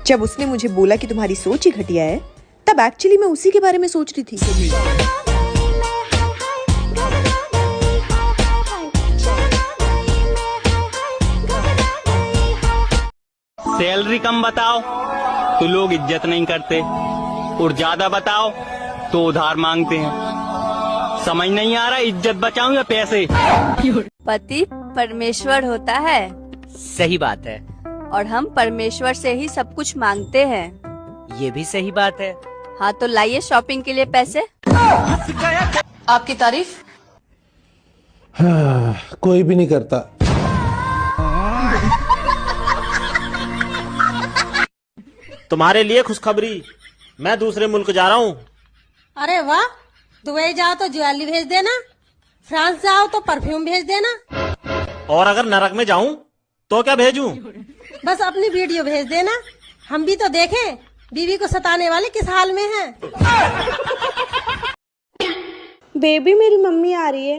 जब उसने मुझे बोला कि तुम्हारी सोच ही घटिया है, तब एक्चुअली मैं उसी के बारे में सोच रही थी। सैलरी कम बताओ तो लोग इज्जत नहीं करते, और ज्यादा बताओ तो उधार मांगते हैं। समझ नहीं आ रहा, इज्जत बचाऊं या पैसे? पति परमेश्वर होता है। सही बात है। और हम परमेश्वर से ही सब कुछ मांगते हैं। ये भी सही बात है। हाँ तो लाइए शॉपिंग के लिए पैसे। आपकी तारीफ कोई भी नहीं करता। तुम्हारे लिए खुशखबरी, मैं दूसरे मुल्क जा रहा हूँ। अरे वाह, दुबई जाओ तो ज्वेलरी भेज देना, फ्रांस जाओ तो परफ्यूम भेज देना, और अगर नरक में जाऊँ तो क्या भेजूं? बस अपनी वीडियो भेज देना, हम भी तो देखें बीवी को सताने वाले किस हाल में हैं। बेबी मेरी मम्मी आ रही है।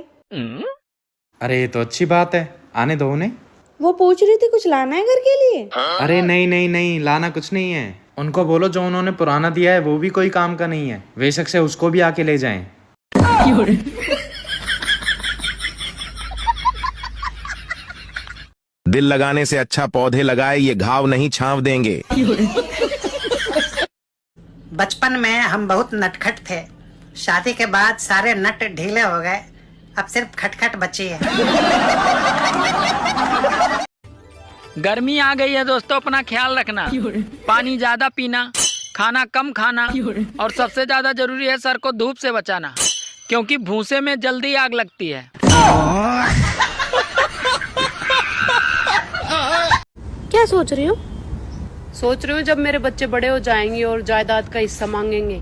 अरे ये तो अच्छी बात है, आने दो उन्हें। वो पूछ रही थी कुछ लाना है घर के लिए। अरे नहीं नहीं नहीं, लाना कुछ नहीं है। उनको बोलो जो उन्होंने पुराना दिया है वो भी कोई काम का नहीं है, बेशक से उसको भी आके ले जाएं। दिल लगाने से अच्छा पौधे लगाए, ये घाव नहीं छांव देंगे। बचपन में हम बहुत नटखट थे, शादी के बाद सारे नट ढीले हो गए, अब सिर्फ खटखट बची है। गर्मी आ गई है दोस्तों, अपना ख्याल रखना, पानी ज्यादा पीना, खाना कम खाना, और सबसे ज्यादा जरूरी है सर को धूप से बचाना, क्योंकि भूसे में जल्दी आग लगती है। क्या सोच रही हो? सोच रही हूँ जब मेरे बच्चे बड़े हो जाएंगे और जायदाद का हिस्सा मांगेंगे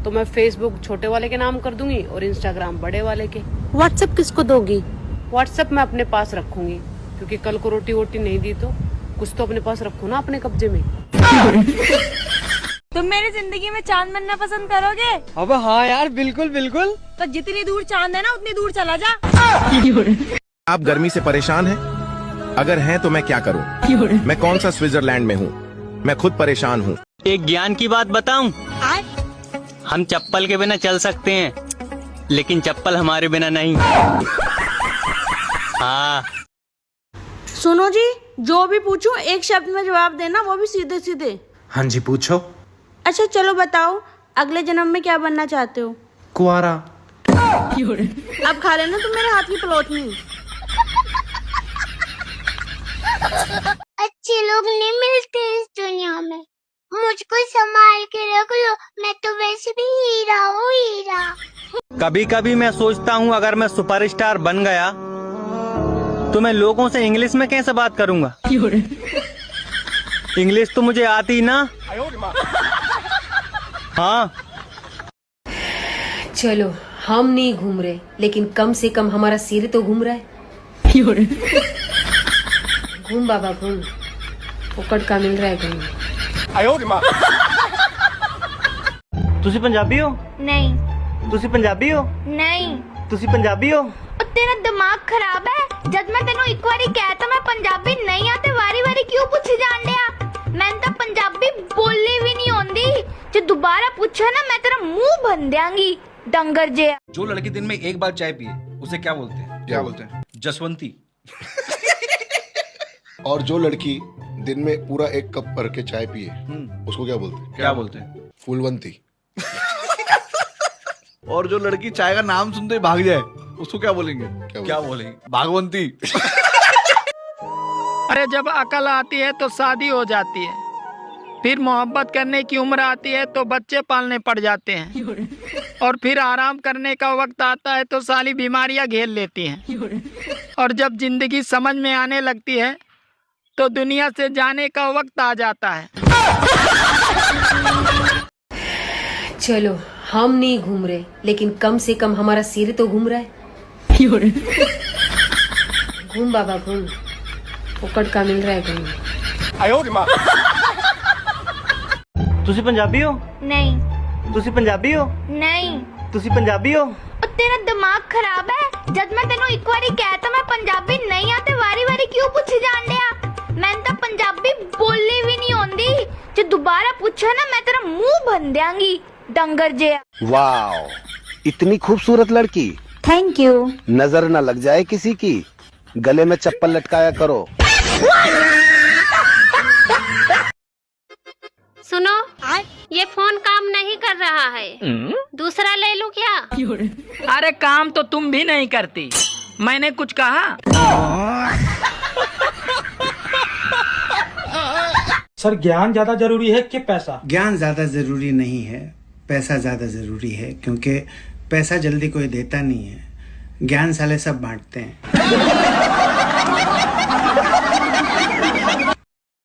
तो मैं फेसबुक छोटे वाले के नाम कर दूंगी और इंस्टाग्राम बड़े वाले के। व्हाट्सएप किसको दोगी? व्हाट्सएप मैं अपने पास रखूंगी, क्योंकि कल को रोटी वोटी नहीं दी तो कुछ तो अपने पास रखो ना अपने कब्जे में। तुम मेरी जिंदगी में चांद बनना पसंद करोगे? अब हाँ यार, बिल्कुल बिल्कुल। तो जितनी दूर चांद है ना उतनी दूर चला जा। आप गर्मी से परेशान हैं? अगर हैं तो मैं क्या करूं? मैं कौन सा स्विट्जरलैंड में हूं? मैं खुद परेशान हूं। एक ज्ञान की बात बताऊं? हम चप्पल के बिना चल सकते हैं, लेकिन चप्पल हमारे बिना नहीं। हाँ सुनो जी, जो भी पूछूं एक शब्द में जवाब देना, वो भी सीधे सीधे। हाँ जी पूछो। अच्छा चलो बताओ, अगले जन्म में क्या बनना चाहते हो? कुआरा। अब खा लेना तुम मेरे हाथ की पलोटनी। अच्छे लोग नहीं मिलते इस दुनिया में, मुझको संभाल के रख लो, मैं तो वैसे भी हीरा हूँ, हीरा। कभी कभी मैं सोचता हूँ अगर मैं सुपरस्टार बन गया तो मैं लोगों से इंग्लिश में कैसे बात करूँगा? इंग्लिश तो मुझे आती ना। हाँ चलो हम नहीं घूम रहे, लेकिन कम से कम हमारा सिर तो घूम रहा है। घूम बाबा घूम, फुकट का मिल रहा है घूम। तुसी पंजाबी हो? नहीं। तुसी पंजाबी हो? नहीं। तुसी पंजाबी हो? तेरा दिमाग खराब है, जब मैं तेनों एक बारी कहता मैं पंजाबी नहीं आते वारी वारी क्यों पूछी जान दिया? मैं तो पंजाबी बोली भी नहीं होंदी, जो दोबारा पूछे ना मैं तेरा मुंह बन देंगी, डंगर जे। जो लड़की दिन में एक बार चाय पिए उसे क्या बोलते हैं? क्या बोलते हैं? जसवंती। और जो लड़की दिन में पूरा एक कप भर के चाय पिए उसको क्या बोलते हैं? क्या बोलते हैं? फूलवंती। और जो लड़की चाय का नाम सुनते ही भाग जाए उसको क्या बोलेंगे? क्या बोलेंगे? भागवंती। अरे जब अकल आती है तो शादी हो जाती है, फिर मोहब्बत करने की उम्र आती है तो बच्चे पालने पड़ जाते हैं, और फिर आराम करने का वक्त आता है तो सारी बीमारियां घेर लेती हैं, और जब जिंदगी समझ में आने लगती है तो दुनिया से जाने का वक्त आ जाता है। चलो हम नहीं घूम रहे, लेकिन कम से कम हमारा सिर तो घूम रहा है। घूम बाबा घूम, फुकट का मिल रहा है घूम। तुसी पंजाबी हो? नहीं। तुसी पंजाबी हो? नहीं। तुसी पंजाबी हो? तेरा दिमाग खराब है, जब मैं तेनों एक बारी कहता मैं पंजाबी नहीं आते वारी वारी क्यों पूछी जान दिया? मैं तो पंजाबी बोली भी नहीं होंदी, जो दोबारा दोबारा पूछा ना मैं तेरा मुंह भन देंगी डंगर जे। वाओ, इतनी खूबसूरत लड़की। Thank you. नजर न लग जाए किसी की, गले में चप्पल लटकाया करो। सुनो, ये फोन काम नहीं कर रहा है, दूसरा ले लूं क्या? अरे काम तो तुम भी नहीं करती, मैंने कुछ कहा? सर ज्ञान ज्यादा जरूरी है कि पैसा? ज्ञान ज्यादा जरूरी नहीं है, पैसा ज्यादा जरूरी है, क्योंकि पैसा जल्दी कोई देता नहीं है, ज्ञान साले सब बांटते हैं।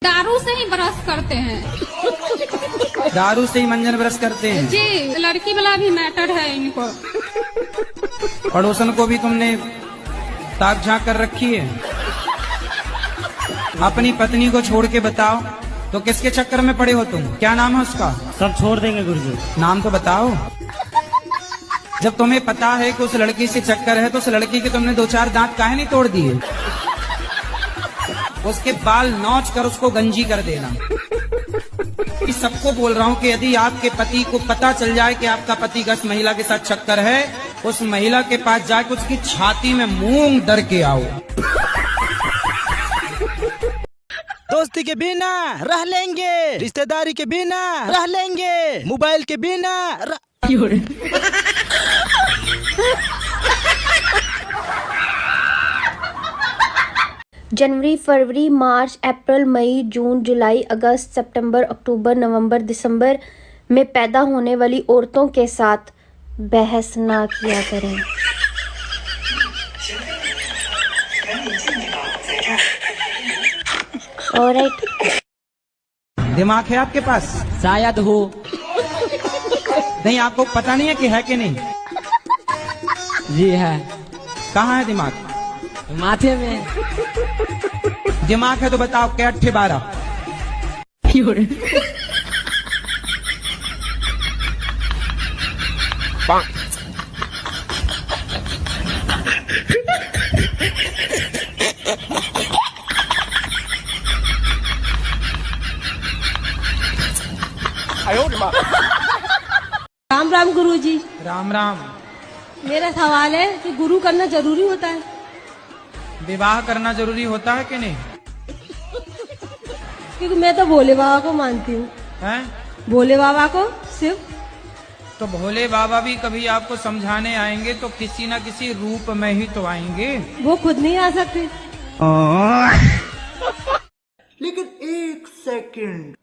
दारू से ही ब्रश करते हैं। दारू से ही मंजन ब्रश करते हैं जी, लड़की वाला भी मैटर है इनको। पड़ोसन को भी तुमने ताक झांक कर रखी है। अपनी पत्नी को छोड़ के बताओ तो किसके चक्कर में पड़े हो तुम? क्या नाम है उसका? सब छोड़ देंगे गुरुजी। नाम तो बताओ। जब तुम्हें पता है कि उस लड़की से चक्कर है तो उस लड़की के तुमने 2-4 दांत काहे नहीं तोड़ दिए? उसके बाल नोच कर उसको गंजी कर देना। सबको बोल रहा हूँ कि यदि आपके पति को पता चल जाए कि आपका पति का इस महिला के साथ चक्कर है, उस महिला के पास जाके उसकी छाती में मूंग दर के आओ। दोस्ती के बिना रह लेंगे, रिश्तेदारी के बिना रह लेंगे, मोबाइल के बिना जनवरी, फरवरी, मार्च, अप्रैल, मई, जून, जुलाई, अगस्त, सितंबर, अक्टूबर, नवंबर, दिसंबर में पैदा होने वाली औरतों के साथ बहस ना किया करें। ऑलराइट। दिमाग है आपके पास? शायद हो। नहीं, आपको पता नहीं है कि है कि नहीं? जी है। कहाँ है दिमाग? माथे में। दिमाग है तो बताओ, क्या 8 12? राम राम गुरुजी। राम राम। मेरा सवाल है कि गुरु करना जरूरी होता है? विवाह करना जरूरी होता है कि नहीं? क्योंकि मैं तो भोले बाबा को मानती हूँ। हैं? भोले बाबा को सिर्फ। तो भोले बाबा भी कभी आपको समझाने आएंगे तो किसी न किसी रूप में ही तो आएंगे। वो खुद नहीं आ सकते। लेकिन 1 सेकंड।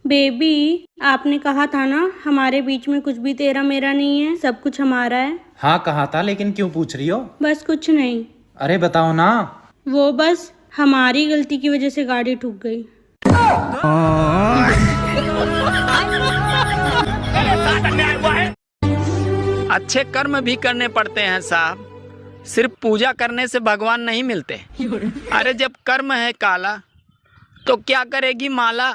बेबी, आपने कहा था ना हमारे बीच में कुछ भी तेरा मेरा नहीं है, सब कुछ हमारा है। हाँ कहा था, लेकिन क्यों पूछ रही हो? बस कुछ नहीं। अरे बताओ ना। वो बस हमारी गलती की वजह से गाड़ी ठुक गई। अच्छे कर्म भी करने पड़ते हैं साहब, सिर्फ पूजा करने से भगवान नहीं मिलते। अरे जब कर्म है काला तो क्या करेगी माला।